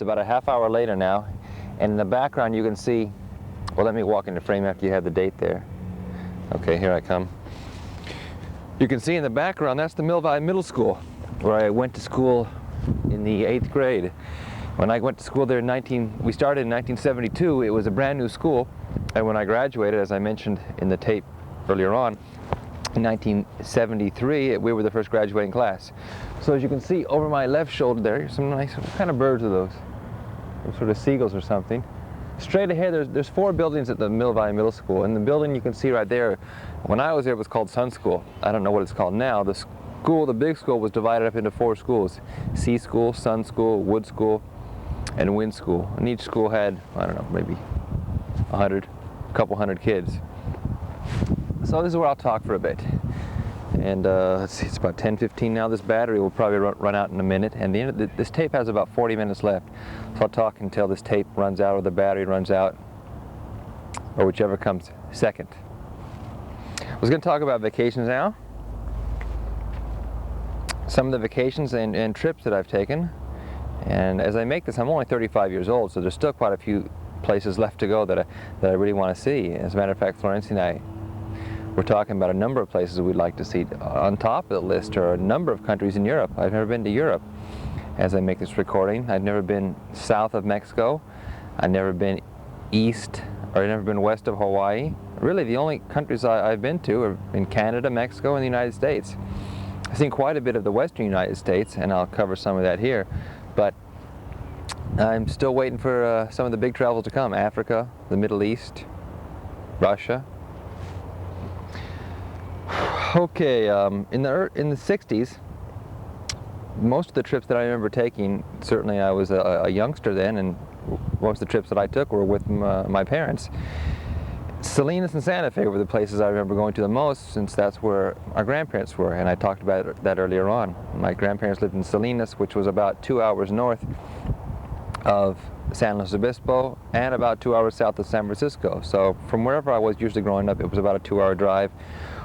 It's about a half hour later now, and in the background you can see, well, let me walk in the frame after you have the date there. Okay, here I come. You can see in the background, that's the Mill Valley Middle School, where I went to school in the 8th grade. When I went to school there we started in 1972, it was a brand new school, and when I graduated, as I mentioned in the tape earlier on, in 1973, we were the first graduating class. So as you can see over my left shoulder there, some nice, what kind of birds are those? Those sort of seagulls or something. Straight ahead, there's 4 buildings at the Mill Valley Middle School, and the building you can see right there, when I was there, it was called Sun School. I don't know what it's called now. The school, the big school, was divided up into 4 schools: Sea School, Sun School, Wood School, and Wind School. And each school had, I don't know, maybe a couple hundred kids. So this is where I'll talk for a bit. And let's see, it's about 10:15 now. This battery will probably run out in a minute, and this tape has about 40 minutes left. So I'll talk until this tape runs out or the battery runs out, or whichever comes second. I was going to talk about vacations now. Some of the vacations and trips that I've taken. And as I make this, I'm only 35 years old, so there's still quite a few places left to go that I really want to see. As a matter of fact, Florence and I, we're talking about a number of places we'd like to see. On top of the list are a number of countries in Europe. I've never been to Europe as I make this recording. I've never been south of Mexico. I've never been east, or I've never been west of Hawaii. Really, the only countries I've been to are in Canada, Mexico, and the United States. I've seen quite a bit of the western United States, and I'll cover some of that here. But I'm still waiting for some of the big travels to come. Africa, the Middle East, Russia. Okay, in the 60s, most of the trips that I remember taking, certainly I was a youngster then, and most of the trips that I took were with my parents. Salinas and Santa Fe were the places I remember going to the most, since that's where our grandparents were, and I talked about that earlier on. My grandparents lived in Salinas, which was about 2 hours north of San Luis Obispo and about 2 hours south of San Francisco. So from wherever I was usually growing up, it was about a 2-hour drive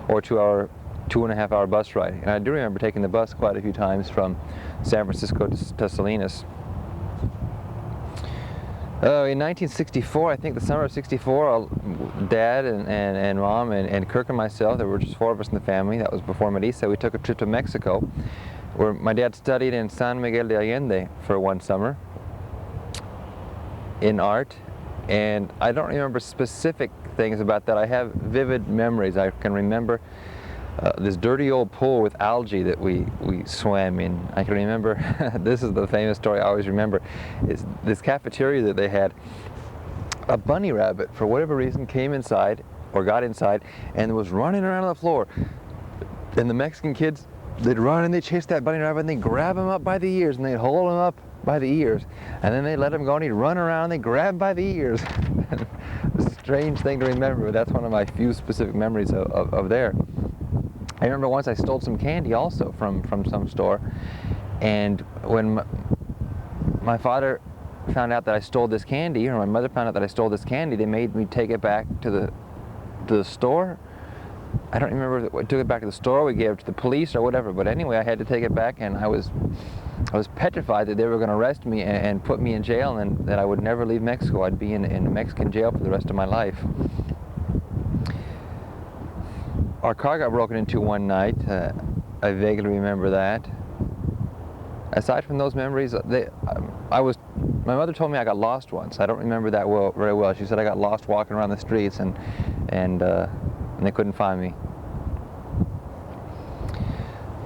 or 2.5-hour bus ride. And I do remember taking the bus quite a few times from San Francisco to Salinas. In 1964, I think the summer of '64, Dad and Mom and Kirk and myself, there were just 4 of us in the family, that was before Marisa, we took a trip to Mexico, where my dad studied in San Miguel de Allende for 1 summer in art. And I don't remember specific things about that. I have vivid memories. I can remember this dirty old pool with algae that we swam in. I can remember, this is the famous story I always remember, is this cafeteria that they had. A bunny rabbit, for whatever reason, came inside, or got inside, and was running around on the floor. And the Mexican kids, they'd run and they'd chase that bunny rabbit, and they'd grab him up by the ears, and they'd hold him up by the ears. And then they'd let him go, and he'd run around, and they'd grab him by the ears. It's a strange thing to remember, but that's one of my few specific memories of there. I remember once I stole some candy also from some store, and when my father found out that I stole this candy, or my mother found out that I stole this candy, they made me take it back to the store. I don't remember if we took it back to the store, we gave it to the police or whatever, but anyway, I had to take it back, and I was petrified that they were going to arrest me and put me in jail, and that I would never leave Mexico. I'd be in Mexican jail for the rest of my life. Our car got broken into one night. I vaguely remember that. Aside from those memories, my mother told me I got lost once. I don't remember that very well. She said I got lost walking around the streets, and they couldn't find me.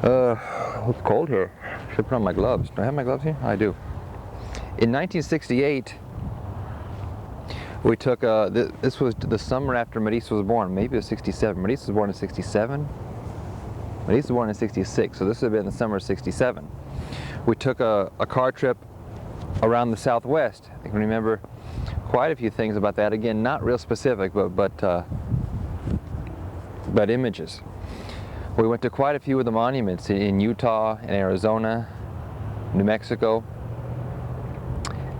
It's cold here. Should put on my gloves. Do I have my gloves here? I do. In 1968, we took, this was the summer after Marisa was born. Maybe it was 67. Marisa was born in 67. Marisa was born in 66, so this would have been the summer of 67. We took a car trip around the Southwest. I can remember quite a few things about that. Again, not real specific, but images. We went to quite a few of the monuments in Utah, in Arizona, New Mexico.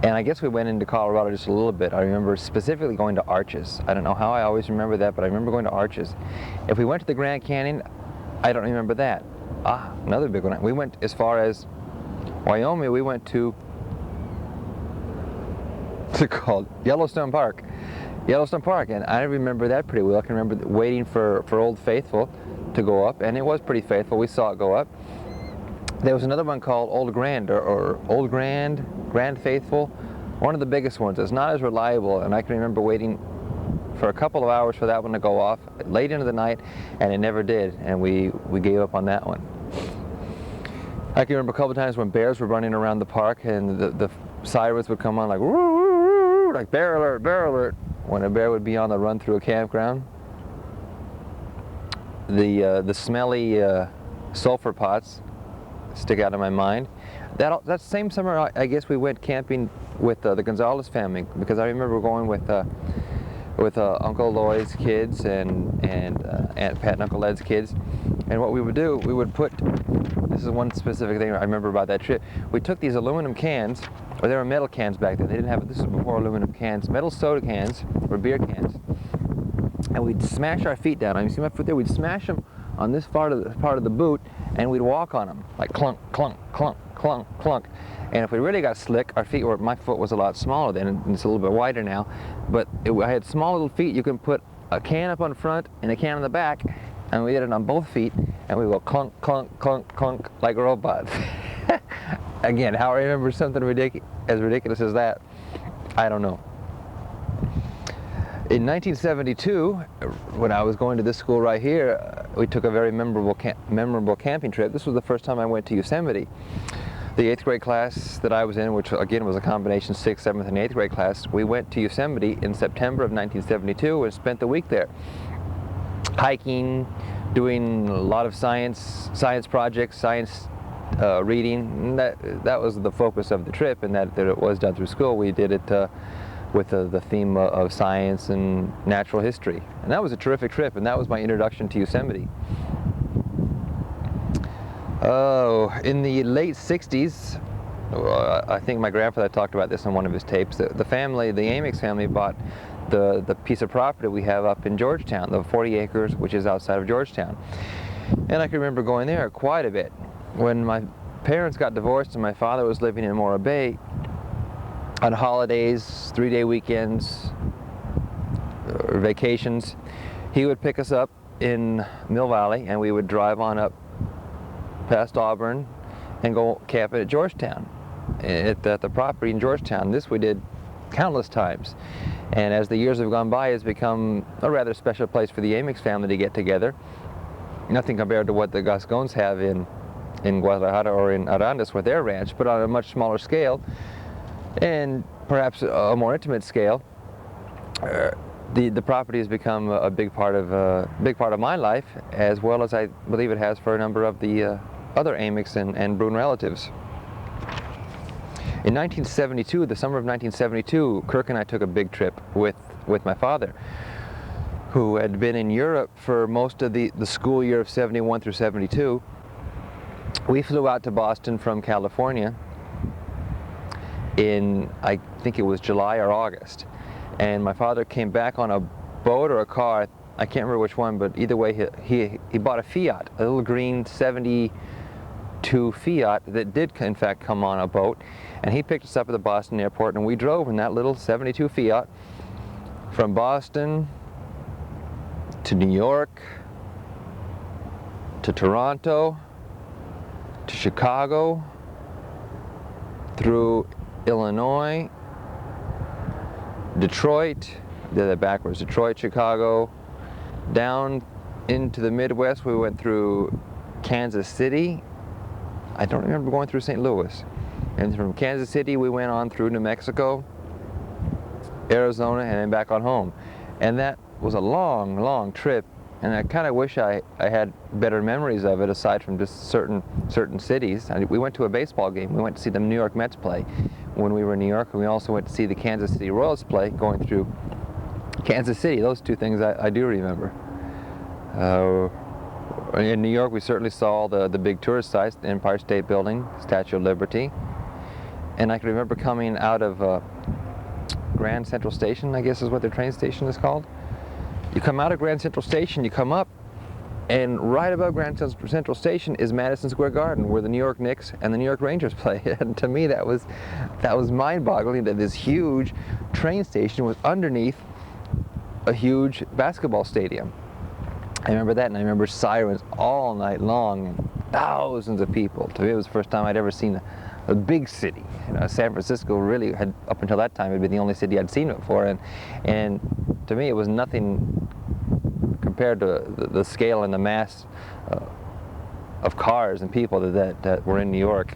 And I guess we went into Colorado just a little bit. I remember specifically going to Arches. I don't know how I always remember that, but I remember going to Arches. If we went to the Grand Canyon, I don't remember that. Another big one. We went as far as Wyoming. We went to It's called Yellowstone Park. Yellowstone Park, and I remember that pretty well. I can remember waiting for Old Faithful to go up, and it was pretty faithful. We saw it go up. There was another one called Old Grand, or Old Grand, Grand Faithful, one of the biggest ones. It's not as reliable, and I can remember waiting for a couple of hours for that one to go off late into the night, and it never did, and we gave up on that one. I can remember a couple of times when bears were running around the park, and the sirens would come on like, woo, woo, woo, like bear alert, bear alert, when a bear would be on the run through a campground. The smelly sulfur pots stick out of my mind. That same summer, I guess we went camping with the Gonzalez family, because I remember going with Uncle Lloyd's kids and Aunt Pat and Uncle Ed's kids. And what we would do, we would put, this is one specific thing I remember about that trip, we took these aluminum cans, or they were metal cans back then, they didn't have, this was before aluminum cans, metal soda cans, or beer cans, and we'd smash our feet down. You see my foot there? We'd smash them on this part of the boot, and we'd walk on them, like clunk, clunk, clunk, clunk, clunk. And if we really got slick, our feet were, my foot was a lot smaller then, and it's a little bit wider now, but I had small little feet. You can put a can up on front and a can on the back, and we did it on both feet, and we go clunk, clunk, clunk, clunk, like robots. Again, how I remember something as ridiculous as that, I don't know. In 1972, when I was going to this school right here, we took a very memorable camping trip. This was the first time I went to Yosemite. The 8th grade class that I was in, which again was a combination 6th, 7th, and 8th grade class, we went to Yosemite in September of 1972 and spent the week there. Hiking, doing a lot of science projects, science reading. That was the focus of the trip, and that it was done through school. We did it with the theme of science and natural history. And that was a terrific trip, and that was my introduction to Yosemite. Oh, in the late 60s, I think my grandfather talked about this on one of his tapes, the Amyx family bought the piece of property we have up in Georgetown, the 40 acres, which is outside of Georgetown. And I can remember going there quite a bit. When my parents got divorced and my father was living in Morro Bay, on holidays, 3-day weekends, or vacations, he would pick us up in Mill Valley, and we would drive on up past Auburn and go camping at Georgetown, at the property in Georgetown. This we did countless times, and as the years have gone by, it's become a rather special place for the Amyx family to get together. Nothing compared to what the Gascons have in Guadalajara or in Arandas with their ranch, but on a much smaller scale and perhaps a more intimate scale. The property has become a big part of my life, as well as I believe it has for a number of the other Amyx and Bruin relatives. In 1972, the summer of 1972, Kirk and I took a big trip with my father, who had been in Europe for most of the school year of 71 through 72. We flew out to Boston from California in, I think it was July or August. And my father came back on a boat or a car, I can't remember which one, but either way he bought a Fiat, a little green 72 Fiat that did in fact come on a boat, and he picked us up at the Boston airport, and we drove in that little 72 Fiat from Boston to New York, to Toronto, to Chicago, through Illinois, Detroit, did that backwards, Detroit, Chicago, down into the Midwest. We went through Kansas City. I don't remember going through St. Louis. And from Kansas City we went on through New Mexico, Arizona, and then back on home. And that was a long, long trip, and I kind of wish I had better memories of it aside from just certain cities. We went to a baseball game. We went to see the New York Mets play when we were in New York, and we also went to see the Kansas City Royals play going through Kansas City. Those two things I do remember. In New York, we certainly saw the big tourist sites, the Empire State Building, Statue of Liberty. And I can remember coming out of Grand Central Station, I guess is what their train station is called. You come out of Grand Central Station, you come up, And right above Grand Central Station is Madison Square Garden, where the New York Knicks and the New York Rangers play. And to me, that was mind-boggling, that this huge train station was underneath a huge basketball stadium. I remember that, and I remember sirens all night long, and thousands of people. To me, it was the first time I'd ever seen a big city. You know, San Francisco really had, up until that time, had been the only city I'd seen before, and to me, it was nothing compared to the scale and the mass of cars and people that were in New York.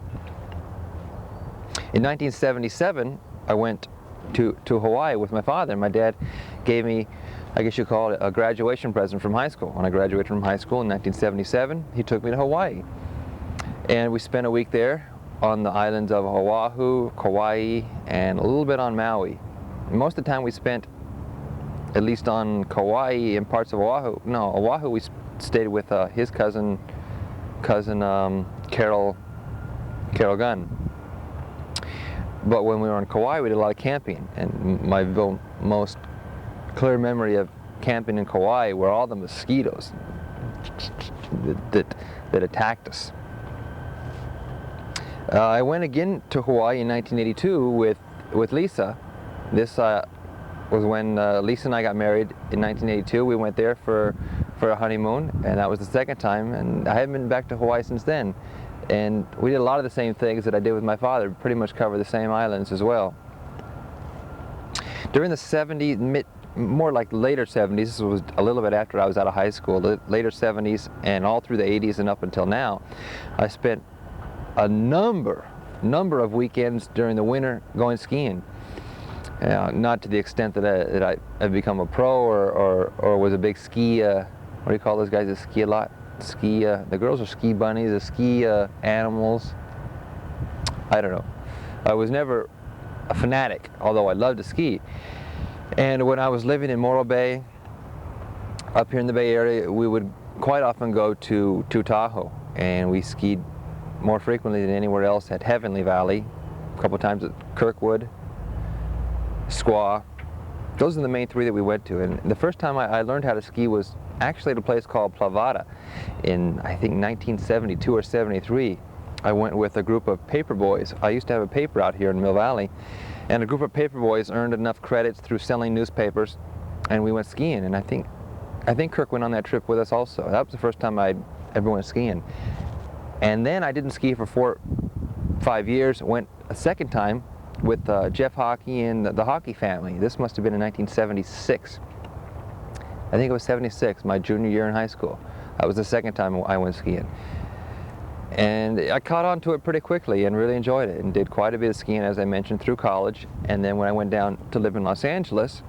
In 1977, I went to Hawaii with my father. My dad gave me, I guess you call it, a graduation present from high school. When I graduated from high school in 1977, he took me to Hawaii. And we spent a week there on the islands of Oahu, Kauai, and a little bit on Maui. And most of the time we spent, at least on Kauai and parts of Oahu. No, Oahu we stayed with his cousin Carol Gunn. But when we were on Kauai, we did a lot of camping, and my most clear memory of camping in Kauai were all the mosquitoes that attacked us. I went again to Hawaii in 1982 with Lisa. This was when Lisa and I got married in 1982. We went there for a honeymoon, and that was the second time, and I haven't been back to Hawaii since then. And we did a lot of the same things that I did with my father, pretty much cover the same islands as well. During the 70s, more like later 70s, this was a little bit after I was out of high school, the later 70s and all through the 80s and up until now, I spent a number of weekends during the winter going skiing. Not to the extent that I've become a pro or was a big ski, what do you call those guys that ski a lot? The girls are ski bunnies, the ski animals. I don't know. I was never a fanatic, although I loved to ski. And when I was living in Morro Bay, up here in the Bay Area, we would quite often go to Tahoe, and we skied more frequently than anywhere else at Heavenly Valley, a couple times at Kirkwood, Squaw. Those are the main three that we went to. And the first time I learned how to ski was actually at a place called Plavada in, I think, 1972 or 73. I went with a group of paper boys. I used to have a paper out here in Mill Valley, and a group of paper boys earned enough credits through selling newspapers, and we went skiing. And I think Kirk went on that trip with us also. That was the first time I ever went skiing. And then I didn't ski for 4 or 5 years. Went a second time with Jeff Hockey and the Hockey family. This must have been in 1976. I think it was 76, my junior year in high school. That was the second time I went skiing. And I caught on to it pretty quickly and really enjoyed it, and did quite a bit of skiing, as I mentioned, through college. And then when I went down to live in Los Angeles,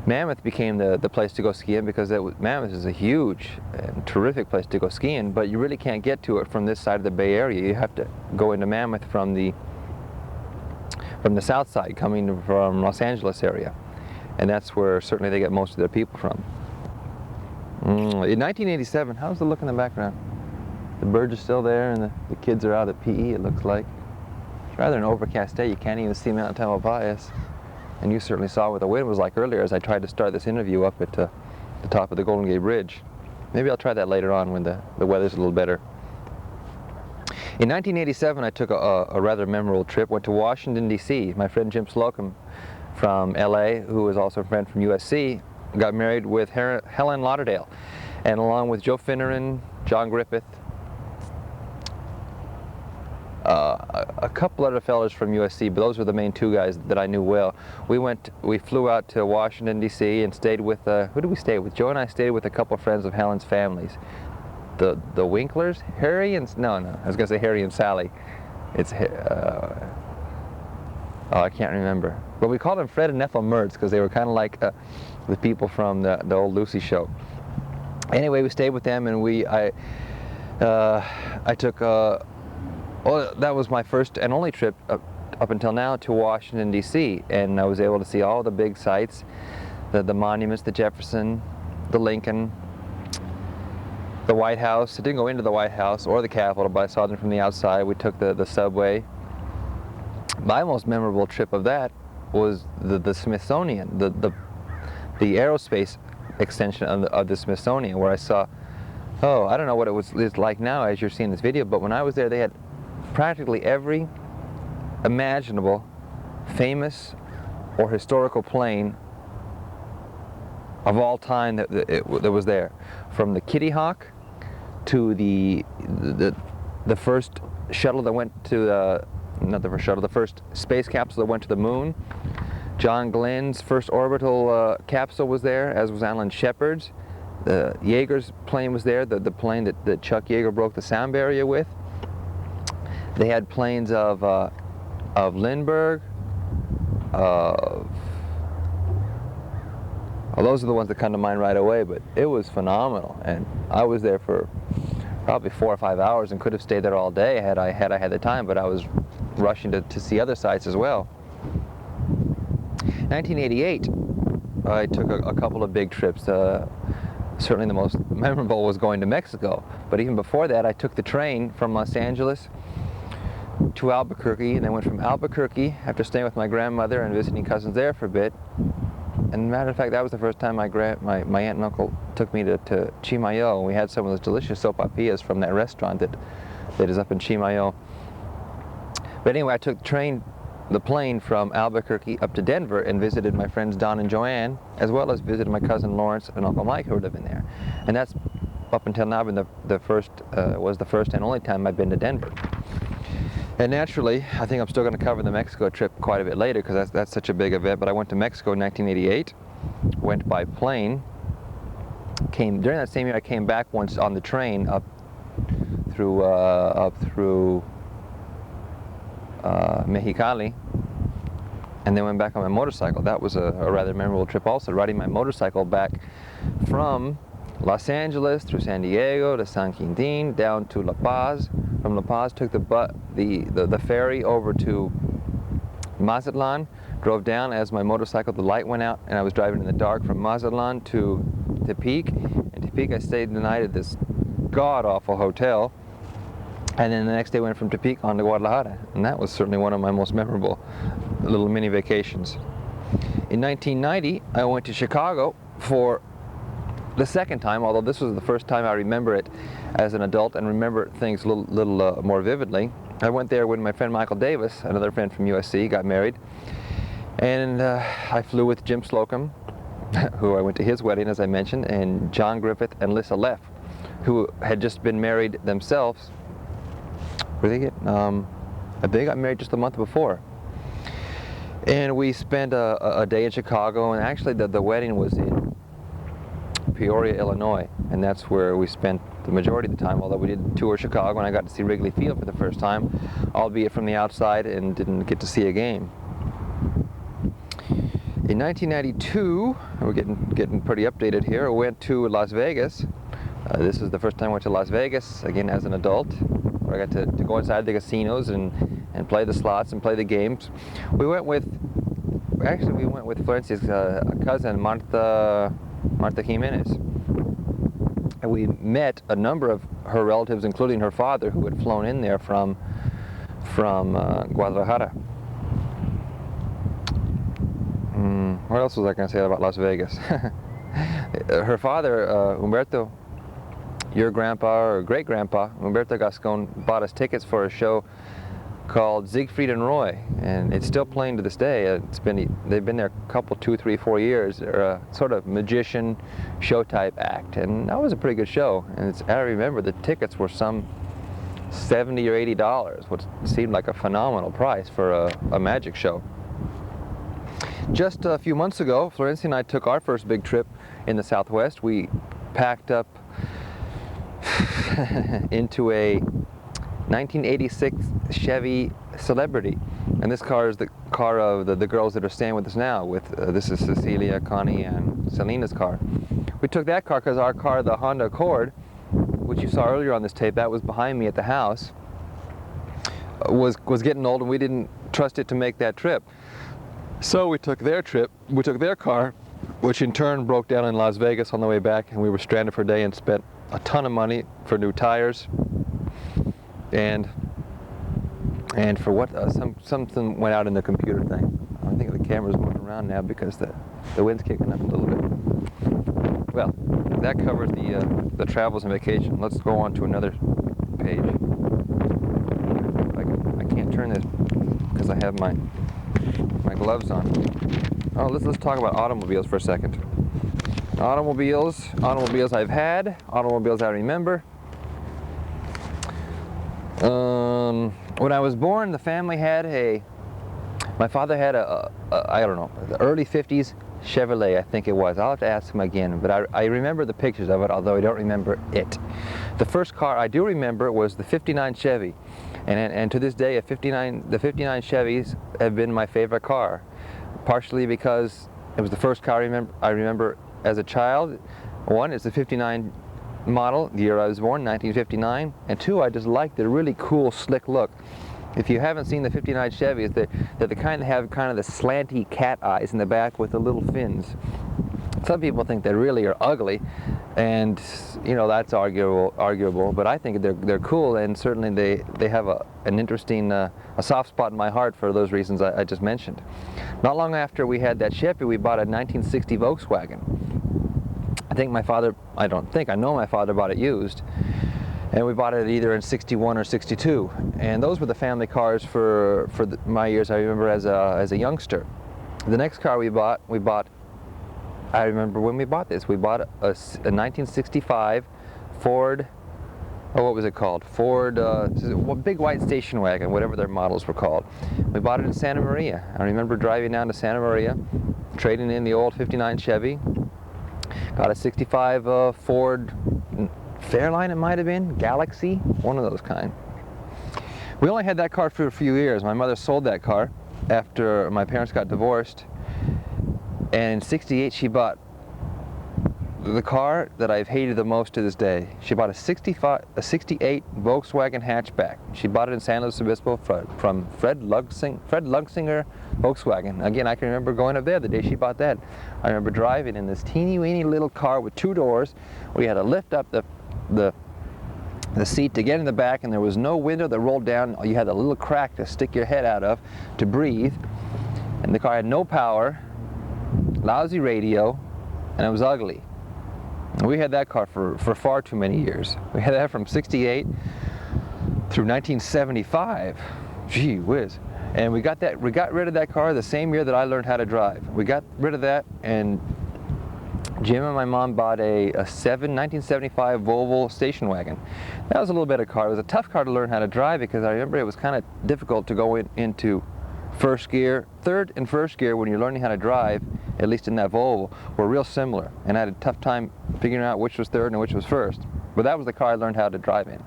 Mammoth became the place to go skiing, because Mammoth is a huge and terrific place to go skiing, but you really can't get to it from this side of the Bay Area. You have to go into Mammoth from the south side, coming from Los Angeles area. And that's where certainly they get most of their people from. In 1987, how's the look in the background? The birds are still there, and the kids are out at PE, it looks like. It's rather an overcast day. You can't even see Mount Tamalpais. And you certainly saw what the wind was like earlier as I tried to start this interview up at the top of the Golden Gate Bridge. Maybe I'll try that later on when the weather's a little better. In 1987, I took a rather memorable trip. Went to Washington, D.C. My friend Jim Slocum from L.A., who was also a friend from USC, got married with Helen Lauderdale. And along with Joe Finneran, John Griffith, a couple other fellows from USC, but those were the main two guys that I knew well. We flew out to Washington, D.C. and stayed with, who did we stay with? Joe and I stayed with a couple of friends of Helen's families. The Winklers? Harry and, no, I was going to say Harry and Sally. It's, I can't remember. But we called them Fred and Ethel Mertz, because they were kind of like the people from the old Lucy show. Anyway, we stayed with them, and I took, that was my first and only trip up until now to Washington, D.C., and I was able to see all the big sites, the monuments, the Jefferson, the Lincoln, the White House. I didn't go into the White House or the Capitol, but I saw them from the outside. We took the subway. My most memorable trip of that was the Smithsonian, the aerospace extension of the Smithsonian, where I saw Oh, I don't know what it's like now as you're seeing this video, but when I was there, they had practically every imaginable famous or historical plane of all time that was there, from the Kitty Hawk to the first shuttle that went to not the first shuttle, the first space capsule that went to the moon. John Glenn's first orbital capsule was there, as was Alan Shepard's. Yeager's plane was there, the plane that Chuck Yeager broke the sound barrier with. They had planes of Lindbergh, well, those are the ones that come to mind right away, but it was phenomenal, and I was there for probably 4 or 5 hours and could have stayed there all day had I had the time, but I was rushing to see other sites as well. 1988, I took a couple of big trips. Certainly the most memorable was going to Mexico, but even before that I took the train from Los Angeles to Albuquerque, and then went from Albuquerque after staying with my grandmother and visiting cousins there for a bit. And matter of fact, that was the first time my aunt and uncle took me to Chimayo, and we had some of those delicious sopapillas from that restaurant that is up in Chimayo. But anyway, I took the plane from Albuquerque up to Denver and visited my friends Don and Joanne, as well as visited my cousin Lawrence and Uncle Mike, who were living there. And that's up until now been the first and only time I've been to Denver. And naturally, I think I'm still going to cover the Mexico trip quite a bit later, because that's such a big event. But I went to Mexico in 1988, went by plane. During that same year, I came back once on the train up through Mexicali, and then went back on my motorcycle. That was a rather memorable trip also, riding my motorcycle back from Los Angeles through San Diego to San Quintin down to La Paz. From La Paz, took the ferry over to Mazatlan, drove down as my motorcycle, the light went out, and I was driving in the dark from Mazatlan to Tepic. In Tepic, I stayed the night at this god-awful hotel, and then the next day went from Tepic on to Guadalajara, and that was certainly one of my most memorable little mini vacations. In 1990, I went to Chicago for the second time, although this was the first time I remember it as an adult and remember things a little more vividly. I went there when my friend Michael Davis, another friend from USC, got married, and I flew with Jim Slocum, who I went to his wedding, as I mentioned, and John Griffith and Lissa Leff, who had just been married themselves. They got married just a month before. And we spent a day in Chicago, and actually the wedding was in Peoria, Illinois, and that's where we spent the majority of the time, although we did tour Chicago, and I got to see Wrigley Field for the first time, albeit from the outside, and didn't get to see a game. In 1992, we're getting pretty updated here, I went to Las Vegas. This is the first time I went to Las Vegas, again as an adult, where I got to go inside the casinos and play the slots and play the games. We went with Florencia's cousin, Marta Jimenez. And we met a number of her relatives, including her father, who had flown in there from Guadalajara. What else was I going to say about Las Vegas? Her father, Humberto, your grandpa or great-grandpa, Humberto Gascon, bought us tickets for a show called Siegfried and Roy, and it's still playing to this day. They've been there a couple, 2, 3, 4 years. They're a sort of magician show type act, and that was a pretty good show. And I remember the tickets were some $70 or $80, which seemed like a phenomenal price for a magic show. Just a few months ago, Florencia and I took our first big trip in the Southwest. We packed up into a 1986 Chevy Celebrity, and this car is the car of the girls that are staying with us now. This is Cecilia, Connie, and Selena's car. We took that car because our car, the Honda Accord, which you saw earlier on this tape, that was behind me at the house, was getting old, and we didn't trust it to make that trip. So we took their car, which in turn broke down in Las Vegas on the way back, and we were stranded for a day and spent a ton of money for new tires, and for what something went out in the computer thing. I think the camera's moving around now because the wind's kicking up a little bit. Well, that covers the travels and vacation. Let's go on to another page. I can't turn this because I have my gloves on. Oh, let's talk about automobiles for a second. Automobiles I've had, automobiles I remember. When I was born, the family had my father had I don't know, the early 50s Chevrolet, I think it was. I'll have to ask him again, but I remember the pictures of it, although I don't remember it. The first car I do remember was the 59 Chevy, and to this day, the 59 Chevys have been my favorite car, partially because it was the first car I remember as a child. One, it's the 59 model, the year I was born, 1959, and two, I just liked the really cool, slick look. If you haven't seen the 59 Chevys, they're the kind that have kind of the slanty cat eyes in the back with the little fins. Some people think they really are ugly, and you know, that's arguable. But I think they're cool, and certainly they have an interesting a soft spot in my heart for those reasons I just mentioned. Not long after we had that Chevy, we bought a 1960 Volkswagen. I know my father bought it used. And we bought it either in 61 or 62, and those were the family cars for my years. I remember as a youngster. The next car we bought. I remember when we bought this. We bought a 1965 Ford. Oh, what was it called? Ford, big white station wagon, whatever their models were called. We bought it in Santa Maria. I remember driving down to Santa Maria, trading in the old 59 Chevy. Got a 65 Ford Fairline, it might have been, Galaxy, one of those kind. We only had that car for a few years. My mother sold that car after my parents got divorced, and in 68 she bought the car that I've hated the most to this day. She bought a 68 Volkswagen hatchback. She bought it in San Luis Obispo from Fred Lugsinger Volkswagen. Again, I can remember going up there the day she bought that. I remember driving in this teeny weeny little car with two doors. We had to lift up the seat to get in the back, and there was no window that rolled down. You had a little crack to stick your head out of to breathe, and the car had no power, lousy radio, and it was ugly. And we had that car for far too many years. We had that from 68 through 1975. Gee whiz. And we got rid of that car the same year that I learned how to drive. We got rid of that, and Jim and my mom bought a 1975 Volvo station wagon. That was a little bit of car. It was a tough car to learn how to drive because I remember it was kind of difficult to go into first gear. Third and first gear when you're learning how to drive, at least in that Volvo, were real similar. And I had a tough time figuring out which was third and which was first. But that was the car I learned how to drive in.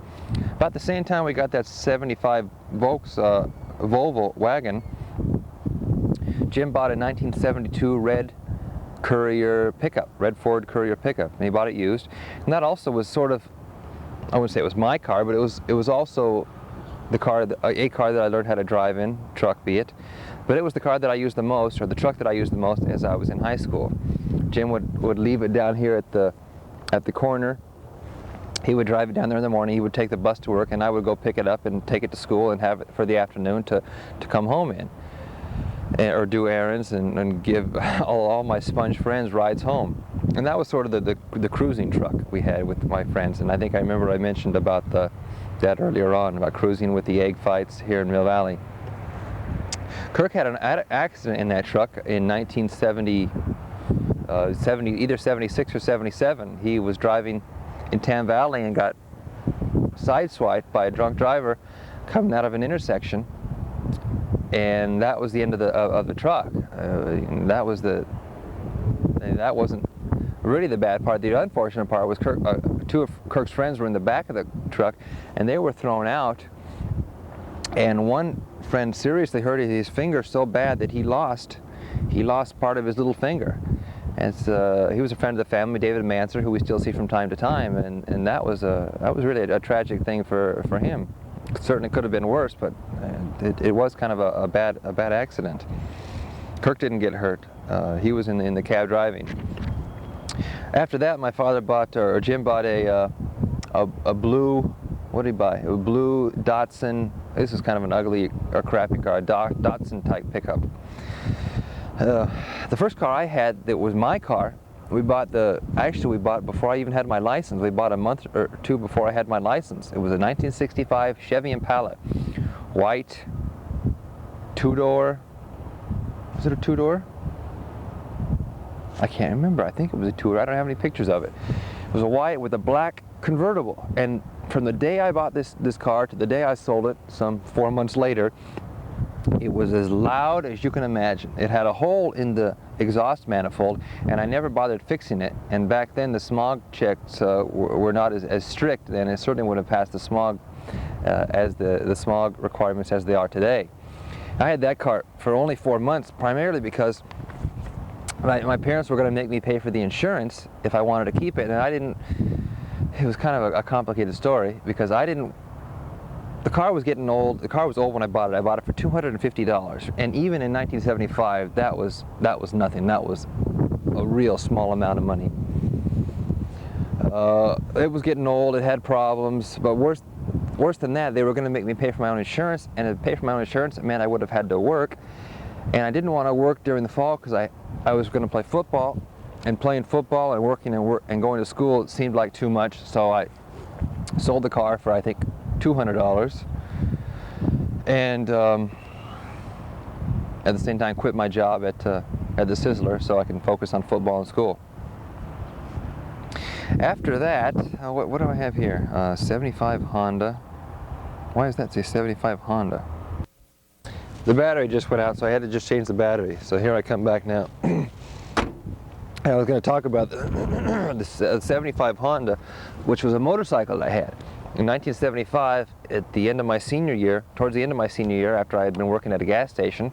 About the same time we got that 75 Volvo wagon, Jim bought a 1972 red Courier pickup, red Ford Courier pickup, and he bought it used. And that also was sort of, I wouldn't say it was my car, but it was also a car that I learned how to drive in, truck be it. But it was the car that I used the most, or the truck that I used the most as I was in high school. Jim would leave it down here at the corner. He would drive it down there in the morning. He would take the bus to work, and I would go pick it up and take it to school and have it for the afternoon to come home in. Or do errands and give all my sponge friends rides home. And that was sort of the cruising truck we had with my friends. And I think I remember I mentioned about that earlier on, about cruising with the egg fights here in Mill Valley. Kirk had an accident in that truck in 1970, either 76 or 77. He was driving in Tam Valley and got sideswiped by a drunk driver coming out of an intersection. And that was the end of the truck. That wasn't really the bad part. The unfortunate part was two of Kirk's friends were in the back of the truck, and they were thrown out. And one friend seriously hurt his finger so bad that he lost part of his little finger. And he was a friend of the family, David Manser, who we still see from time to time. And that was really a tragic thing for him. It certainly could have been worse, but it was kind of a bad accident. Kirk didn't get hurt. He was in the cab driving. After that, my father Jim bought a blue, what did he buy? A blue Datsun. This is kind of an ugly or crappy car, a Datsun type pickup. The first car I had that was my car we bought before I even had my license. We bought a month or two before I had my license. It was a 1965 Chevy Impala, white, two-door. Was it a two-door? I can't remember. I think it was a two-door. I don't have any pictures of it. It was a white with a black convertible. And from the day I bought this car to the day I sold it, some 4 months later, it was as loud as you can imagine. It had a hole in the exhaust manifold, and I never bothered fixing it. And back then, the smog checks were not as strict, and it certainly would have passed the smog as the smog requirements as they are today. I had that car for only 4 months, primarily because my parents were going to make me pay for the insurance if I wanted to keep it, and I didn't. It was kind of a complicated story because I didn't. The car was getting old. The car was old when I bought it. I bought it for $250, and even in 1975, that was nothing. That was a real small amount of money. It was getting old. It had problems, but worse than that, they were going to make me pay for my own insurance, and to pay for my own insurance, it meant I would have had to work, and I didn't want to work during the fall because I was going to play football, and playing football and working and going to school, it seemed like too much, so I sold the car for, I think, $200, and at the same time quit my job at the Sizzler so I can focus on football and school. After that, what do I have here? 75 Honda. Why does that say 75 Honda? The battery just went out, so I had to just change the battery. So here I come back now. I was going to talk about the 75 Honda, which was a motorcycle I had. In 1975, at the end of my senior year, towards the end of my senior year, after I had been working at a gas station,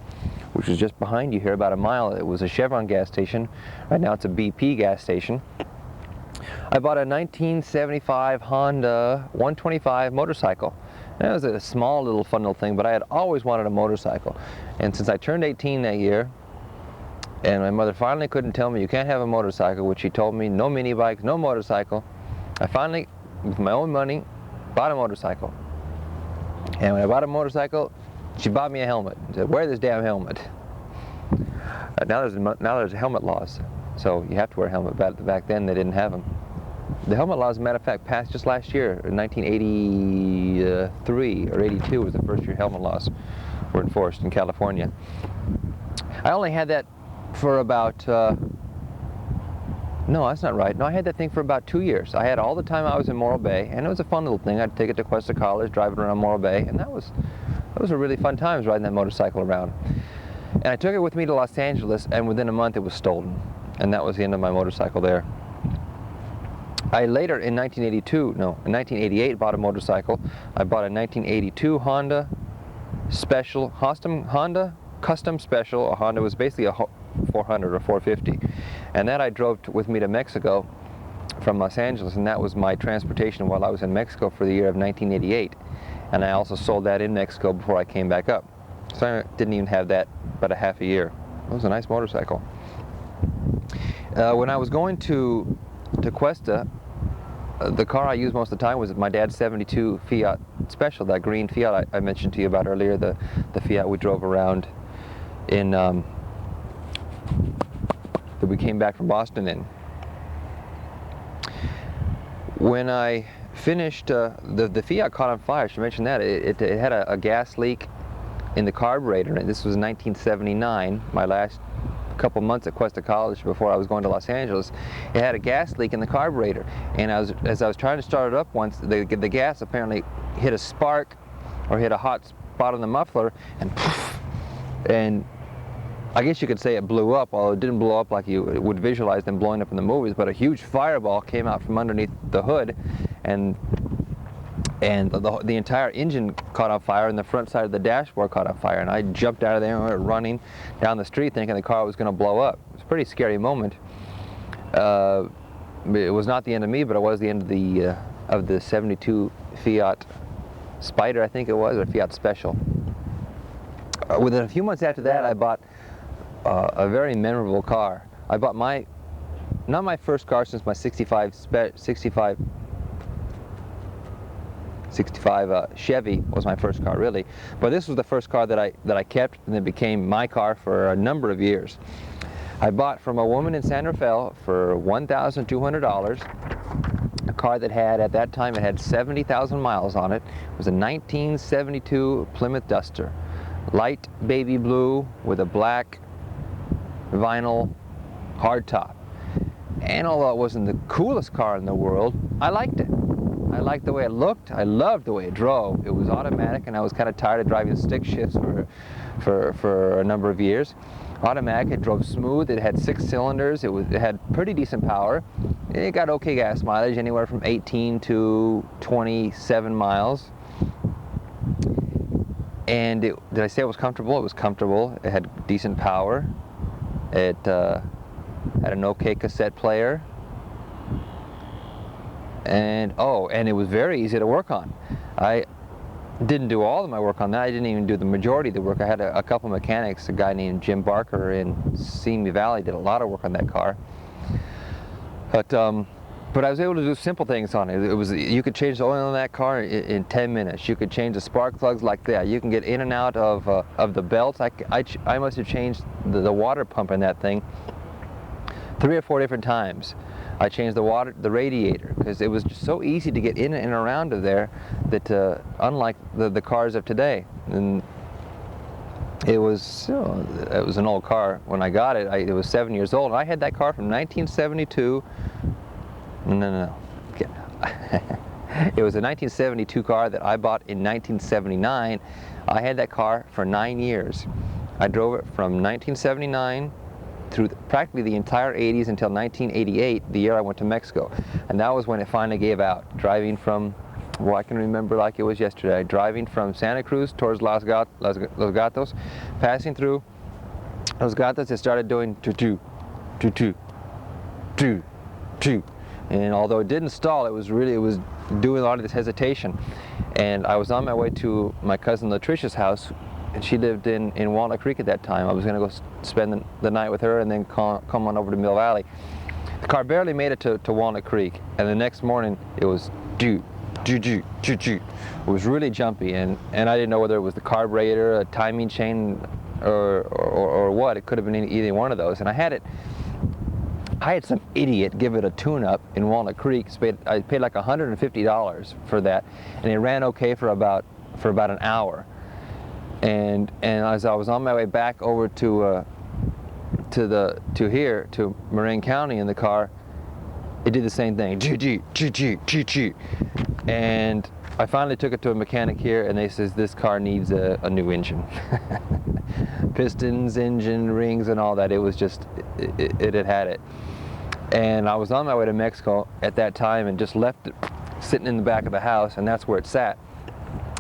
which was just behind you here, about a mile, it was a Chevron gas station. Right now it's a BP gas station. I bought a 1975 Honda 125 motorcycle. And it was a small little fun little thing, but I had always wanted a motorcycle. And since I turned 18 that year, and my mother finally couldn't tell me you can't have a motorcycle, which she told me no mini bikes, no motorcycle, I finally, with my own money, bought a motorcycle. And when I bought a motorcycle, she bought me a helmet. She said, wear this damn helmet. Now there's helmet laws, so you have to wear a helmet. Back then they didn't have them. The helmet law, as a matter of fact, passed just last year. In 1983 or 82 was the first year helmet laws were enforced in California. I only had that for about, no, that's not right. No, I had that thing for about 2 years. I had all the time I was in Morro Bay, and it was a fun little thing. I'd take it to Cuesta College, drive it around Morro Bay, and that was a really fun times riding that motorcycle around. And I took it with me to Los Angeles, and within a month it was stolen. And that was the end of my motorcycle there. I later, in 1988, bought a motorcycle. I bought a 1982 Honda Special, Honda Custom Special. A Honda was basically a 400 or 450. And that I drove with me to Mexico from Los Angeles, and that was my transportation while I was in Mexico for the year of 1988. And I also sold that in Mexico before I came back up. So I didn't even have that but a half a year. It was a nice motorcycle. When I was going to Cuesta, the car I used most of the time was my dad's 72 Fiat Special, that green Fiat I mentioned to you about earlier, the Fiat we drove around in, that we came back from Boston in. When I finished, the Fiat caught on fire. I should mention that. It had a gas leak in the carburetor, and this was 1979, my last couple months at Cuesta College before I was going to Los Angeles. It had a gas leak in the carburetor, and as I was trying to start it up once, the gas apparently hit a spark or hit a hot spot on the muffler, and poof, and I guess you could say it blew up, although it didn't blow up like you would visualize them blowing up in the movies, but a huge fireball came out from underneath the hood, and the entire engine caught on fire, and the front side of the dashboard caught on fire, and I jumped out of there and went running down the street thinking the car was going to blow up. It was a pretty scary moment. It was not the end of me, but it was the end of the 72 Fiat Spider, I think it was, or Fiat Special. Within a few months after that, I bought a very memorable car. I bought not my first car since my 65 Chevy was my first car, really, but this was the first car that I kept, and it became my car for a number of years. I bought from a woman in San Rafael for $1,200 a car that had, at that time, it had 70,000 miles on it. It was a 1972 Plymouth Duster, light baby blue with a black vinyl hardtop. And although it wasn't the coolest car in the world, I liked it. I liked the way it looked. I loved the way it drove. It was automatic, and I was kind of tired of driving stick shifts for a number of years. Automatic, it drove smooth. It had 6 cylinders. It had pretty decent power. It got okay gas mileage, anywhere from 18 to 27 miles. And did I say it was comfortable? It was comfortable. It had decent power. It had an okay cassette player. And it was very easy to work on. I didn't do all of my work on that. I didn't even do the majority of the work. I had a couple mechanics. A guy named Jim Barker in Simi Valley did a lot of work on that car. But I was able to do simple things on it. You could change the oil in that car in 10 minutes. You could change the spark plugs like that. You can get in and out of the belts. I must have changed the water pump in that thing 3 or 4 different times. I changed the radiator, because it was just so easy to get in and around of there that unlike the cars of today. And it was an old car when I got it. It was 7 years old, and I had that car from 1972. No. It was a 1972 car that I bought in 1979. I had that car for 9 years. I drove it from 1979 through practically the entire 80s until 1988, the year I went to Mexico. And that was when it finally gave out. Driving from, well, I can remember like it was yesterday, driving from Santa Cruz towards Los Gatos, passing through Los Gatos, it started doing tu-tu, tu-tu, tu-tu. And although it didn't stall, it was doing a lot of this hesitation. And I was on my way to my cousin Latricia's house, and she lived in Walnut Creek at that time. I was going to go spend the night with her and then come on over to Mill Valley. The car barely made it to Walnut Creek, and the next morning it was do. It was really jumpy, and I didn't know whether it was the carburetor, a timing chain, or what. It could have been either one of those. And I had some idiot give it a tune-up in Walnut Creek. I paid like $150 for that, and it ran okay for about an hour. And as I was on my way back over to Marin County in the car, it did the same thing. And I finally took it to a mechanic here, and they says this car needs a new engine. Pistons, engine, rings, and all that. It was just, it had it. And I was on my way to Mexico at that time and just left it sitting in the back of the house, and that's where it sat.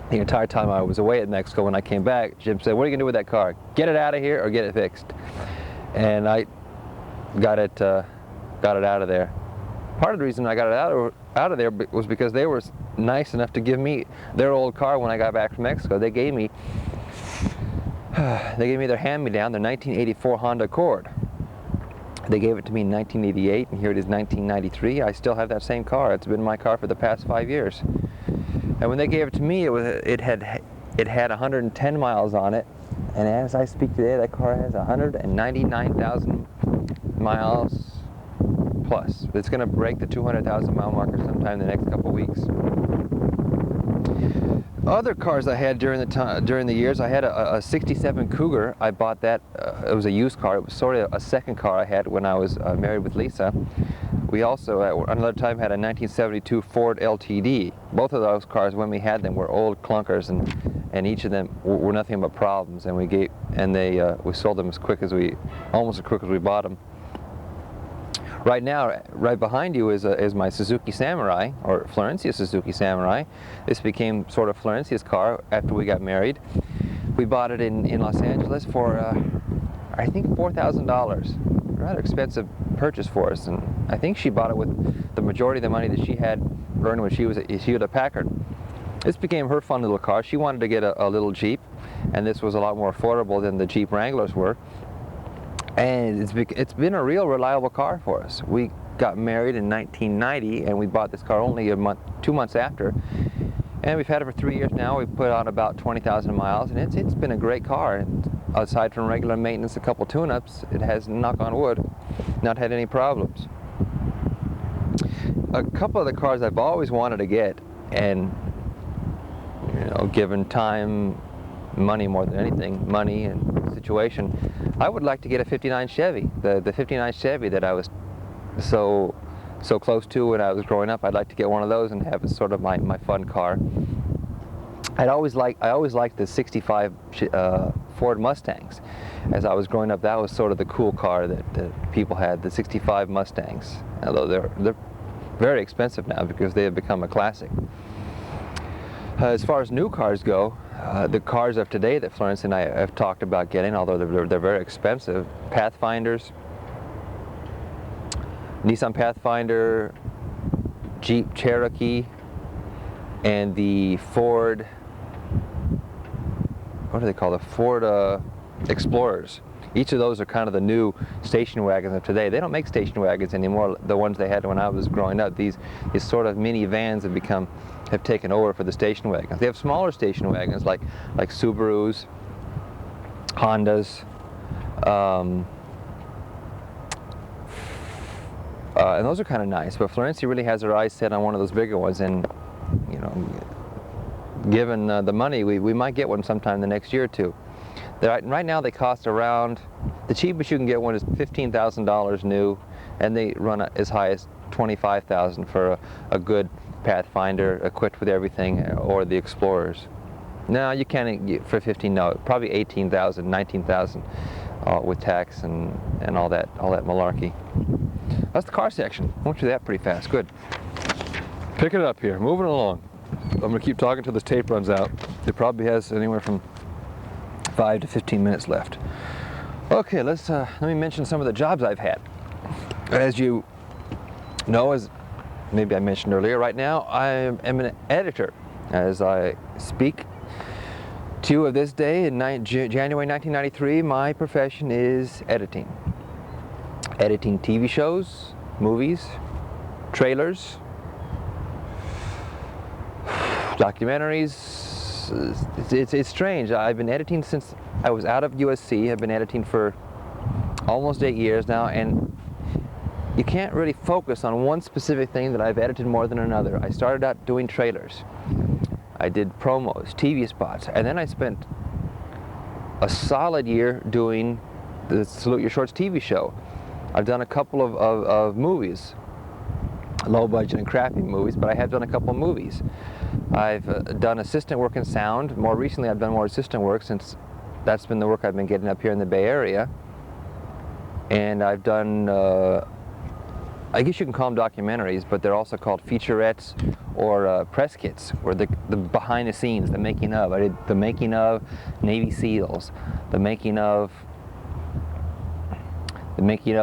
The entire time I was away at Mexico. When I came back, Jim said, "What are you going to do with that car? Get it out of here or get it fixed?" And I got it out of there. Part of the reason I got it out of there was because they were nice enough to give me their old car when I got back from Mexico. They gave me their hand-me-down, their 1984 Honda Accord. They gave it to me in 1988, and here it is 1993. I still have that same car. It's been my car for the past 5 years. And when they gave it to me, it had 110 miles on it, and as I speak today, that car has 199,000 miles plus. It's going to break the 200,000 mile marker sometime in the next couple of weeks. Other cars I had during the years, I had a 67 Cougar. I bought that. It was a used car. It was sort of a second car I had when I was married with Lisa. We also, at another time, had a 1972 Ford LTD. Both of those cars, when we had them, were old clunkers, and each of them were nothing but problems. And we sold them almost as quick as we bought them. Right now, right behind you is my Suzuki Samurai, or Florencia Suzuki Samurai. This became sort of Florencia's car after we got married. We bought it in Los Angeles for, I think, $4,000. Rather expensive purchase for us, and I think she bought it with the majority of the money that she had earned when she was at Packard. This became her fun little car. She wanted to get a little Jeep, and this was a lot more affordable than the Jeep Wranglers were. And it's been a real reliable car for us. We got married in 1990, and we bought this car only 2 months after. And we've had it for 3 years now. We've put on about 20,000 miles, and it's been a great car. And aside from regular maintenance, a couple tune-ups, it has, knock on wood, not had any problems. A couple of the cars I've always wanted to get, and you know, given time, money more than anything, money and situation, I would like to get a 59 Chevy. The 59 Chevy that I was so close to when I was growing up. I'd like to get one of those and have it sort of my fun car. I always liked the 65 Ford Mustangs. As I was growing up, that was sort of the cool car that people had, the 65 Mustangs. Although they're very expensive now because they have become a classic. As far as new cars go, the cars of today that Florence and I have talked about getting, although they're very expensive, Pathfinders, Nissan Pathfinder, Jeep Cherokee, and the Ford, what do they call the Ford Explorers. Each of those are kind of the new station wagons of today. They don't make station wagons anymore, the ones they had when I was growing up. These sort of mini vans have taken over for the station wagons. They have smaller station wagons like Subarus, Hondas, and those are kind of nice. But Florencia really has her eyes set on one of those bigger ones, and you know, given the money, we might get one sometime in the next year or two. Right now they cost around, the cheapest you can get one is $15,000 new, and they run as high as $25,000 for a good Pathfinder equipped with everything, or the Explorers. No, you can't get for 15. No, probably 18,000, 19,000 with tax and all that malarkey. That's the car section. I went through that pretty fast. Good. Pick it up here. Moving along. I'm going to keep talking till this tape runs out. It probably has anywhere from 5 to 15 minutes left. Okay, let me mention some of the jobs I've had. As you know, as maybe I mentioned earlier, right now I am an editor. As I speak to you of this day in January 1993, my profession is editing. Editing TV shows, movies, trailers, documentaries. It's strange. I've been editing since I was out of USC. I've been editing for almost 8 years now, and you can't really focus on one specific thing that I've edited more than another. I started out doing trailers. I did promos, TV spots, and then I spent a solid year doing the Salute Your Shorts TV show. I've done a couple of movies, low budget and crappy movies, but I have done a couple of movies. I've done assistant work in sound. More recently I've done more assistant work, since that's been the work I've been getting up here in the Bay Area. And I've done, I guess you can call them documentaries, but they're also called featurettes or press kits, where the behind the scenes, the making of. I did the making of Navy SEALs, the making of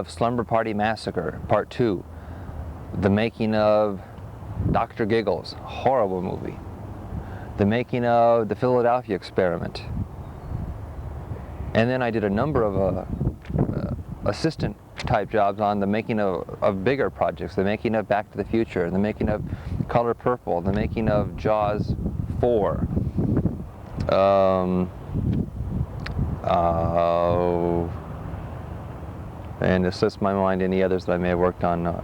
Slumber Party Massacre Part 2, the making of Dr. Giggles, horrible movie, the making of the Philadelphia Experiment. And then I did a number of assistant type jobs on the making of bigger projects, the making of Back to the Future, the making of Color Purple, the making of Jaws 4, and it slips my mind any others that I may have worked on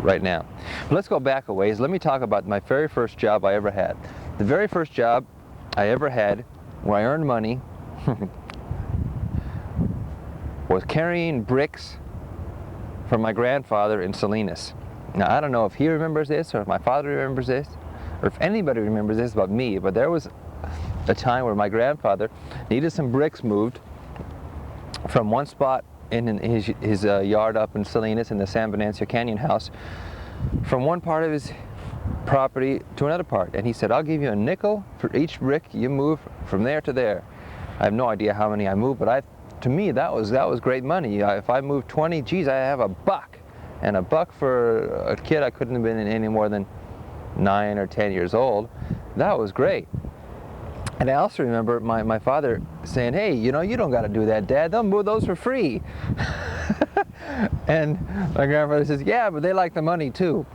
right now. But let's go back a ways. Let me talk about my very first job I ever had. The very first job I ever had where I earned money was carrying bricks for my grandfather in Salinas. Now, I don't know if he remembers this, or if my father remembers this, or if anybody remembers this about me, but there was a time where my grandfather needed some bricks moved from one spot in his yard up in Salinas, in the San Venancio Canyon house, from one part of his property to another part. And he said, I'll give you a nickel for each brick you move from there to there. I have no idea how many I moved, but to me that was great money. If I moved 20, geez, I have a buck. And a buck for a kid I couldn't have been any more than 9 or 10 years old, that was great. And I also remember my father saying, hey, you know, you don't got to do that, Dad. They'll move those for free. And my grandfather says, yeah, but they like the money too.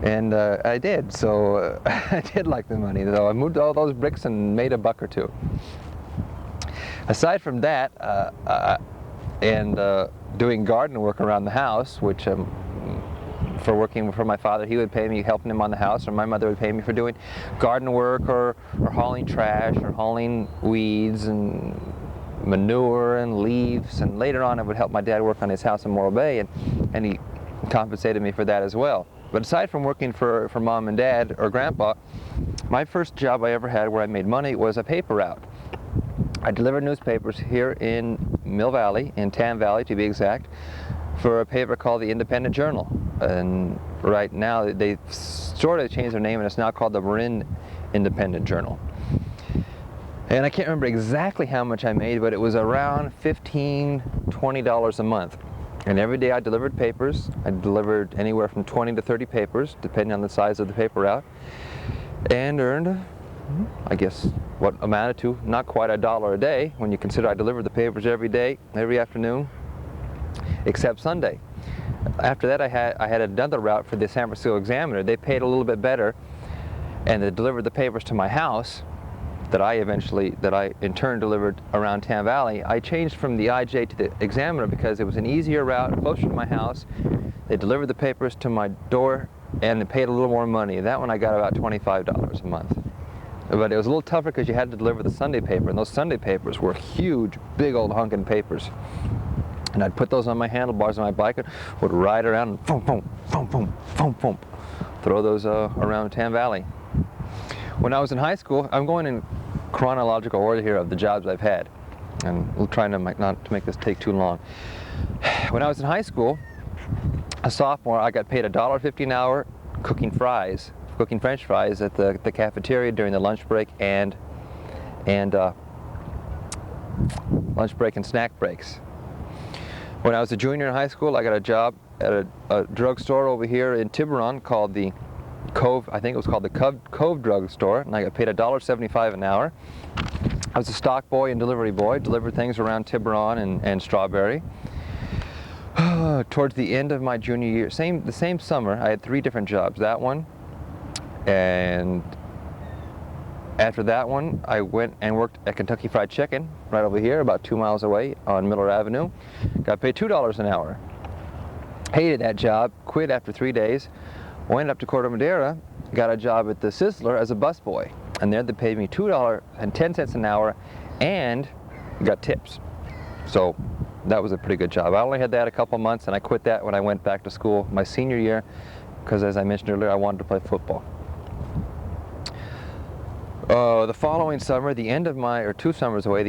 And I did. So I did like the money. So I moved all those bricks and made a buck or two. Aside from that, and doing garden work around the house, which for working for my father, he would pay me helping him on the house, or my mother would pay me for doing garden work or hauling trash or hauling weeds and manure and leaves. And later on I would help my dad work on his house in Morro Bay, and he compensated me for that as well. But aside from working for mom and dad or grandpa, my first job I ever had where I made money was a paper route. I delivered newspapers here in Mill Valley, in Tam Valley to be exact, for a paper called the Independent Journal. And right now they sort of changed their name and it's now called the Marin Independent Journal. And I can't remember exactly how much I made, but it was around $15, $20 a month. And every day I delivered papers. I delivered anywhere from 20 to 30 papers, depending on the size of the paper route, and earned, I guess, what amounted to not quite $1 a day when you consider I delivered the papers every day, every afternoon, except Sunday. After that I had another route for the San Francisco Examiner. They paid a little bit better, and they delivered the papers to my house that I in turn delivered around Tam Valley. I changed from the IJ to the Examiner because it was an easier route, closer to my house. They delivered the papers to my door and they paid a little more money. That one I got about $25 a month. But it was a little tougher because you had to deliver the Sunday paper, and those Sunday papers were huge, big old hunking papers. And I'd put those on my handlebars on my bike and would ride around and boom, boom, boom, boom, boom, boom, throw those around Tam Valley. When I was in high school, I'm going in chronological order here of the jobs I've had, and we'll try not to make this take too long. When I was in high school, a sophomore, I got paid $1.50 an hour cooking French fries at the cafeteria during the lunch break and lunch break and snack breaks. When I was a junior in high school, I got a job at a drugstore over here in Tiburon called the Cove, I think it was called the Cove Drug Store, and I got paid $1.75 an hour. I was a stock boy and delivery boy, delivered things around Tiburon and Strawberry. Towards the end of my junior year, the same summer, I had 3 different jobs. That one, and after that one, I went and worked at Kentucky Fried Chicken, right over here, about 2 miles away on Miller Avenue. Got paid $2 an hour. Hated that job, quit after 3 days. Went up to Corte Madera, got a job at the Sizzler as a busboy, and there they paid me $2.10 an hour and got tips. So that was a pretty good job. I only had that a couple months, and I quit that when I went back to school my senior year because, as I mentioned earlier, I wanted to play football. The following summer, or 2 summers away,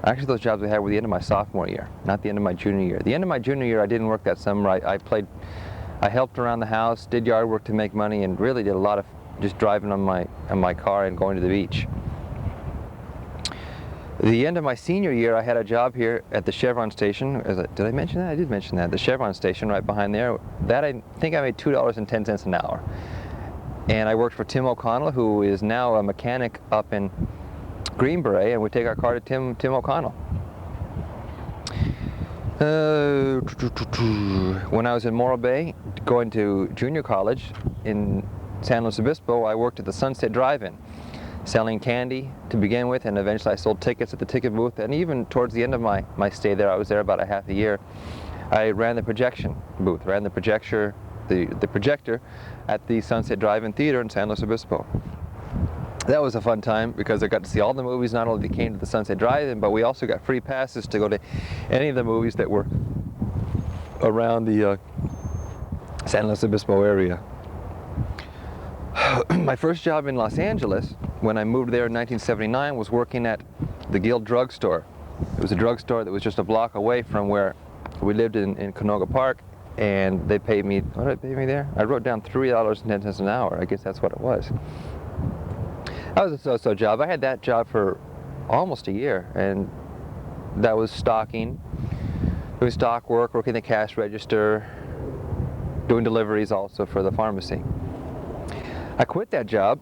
actually those jobs I had were the end of my sophomore year, not the end of my junior year. The end of my junior year, I didn't work that summer. I helped around the house, did yard work to make money, and really did a lot of just driving on my car and going to the beach. The end of my senior year, I had a job here at the Chevron station. Did I mention that? I did mention that. The Chevron station right behind there. That I think I made $2.10 an hour. And I worked for Tim O'Connell, who is now a mechanic up in Green Beret, and we take our car to Tim O'Connell. When I was in Morro Bay, going to junior college in San Luis Obispo, I worked at the Sunset Drive-In, selling candy to begin with, and eventually I sold tickets at the ticket booth, and even towards the end of my stay there, I was there about a half a year, I ran the projection booth, ran the projector at the Sunset Drive-In Theater in San Luis Obispo. That was a fun time because I got to see all the movies. Not only came to the Sunset Drive-In, but we also got free passes to go to any of the movies that were around the San Luis Obispo area. My first job in Los Angeles, when I moved there in 1979, was working at the Guild Drug Store. It was a drugstore that was just a block away from where we lived in Canoga Park, and they paid me, what did they pay me there? I wrote down $3.10 an hour. I guess that's what it was. That was a so-so job. I had that job for almost a year, and that was stocking, doing stock work, working the cash register, doing deliveries also for the pharmacy. I quit that job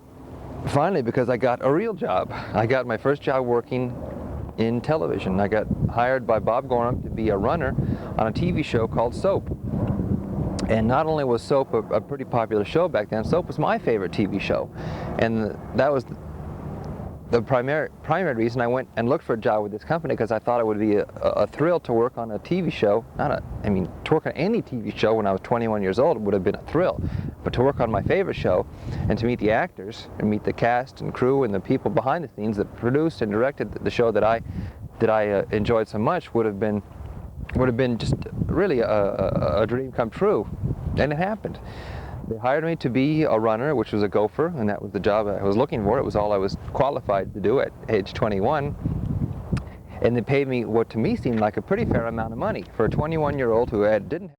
finally because I got a real job. I got my first job working in television. I got hired by Bob Gorham to be a runner on a TV show called Soap. And not only was soap a pretty popular show back then, soap was my favorite TV show. And that was the primary reason I went and looked for a job with this company, because I thought it would be a thrill to work on a TV show. To work on any TV show when I was 21 years old would have been a thrill. But to work on my favorite show and to meet the actors and meet the cast and crew and the people behind the scenes that produced and directed the show that I enjoyed so much would have been just really a dream come true. And it happened. They hired me to be a runner, which was a gopher, and that was the job I was looking for. It was all I was qualified to do at age 21. And they paid me what to me seemed like a pretty fair amount of money for a 21-year-old who didn't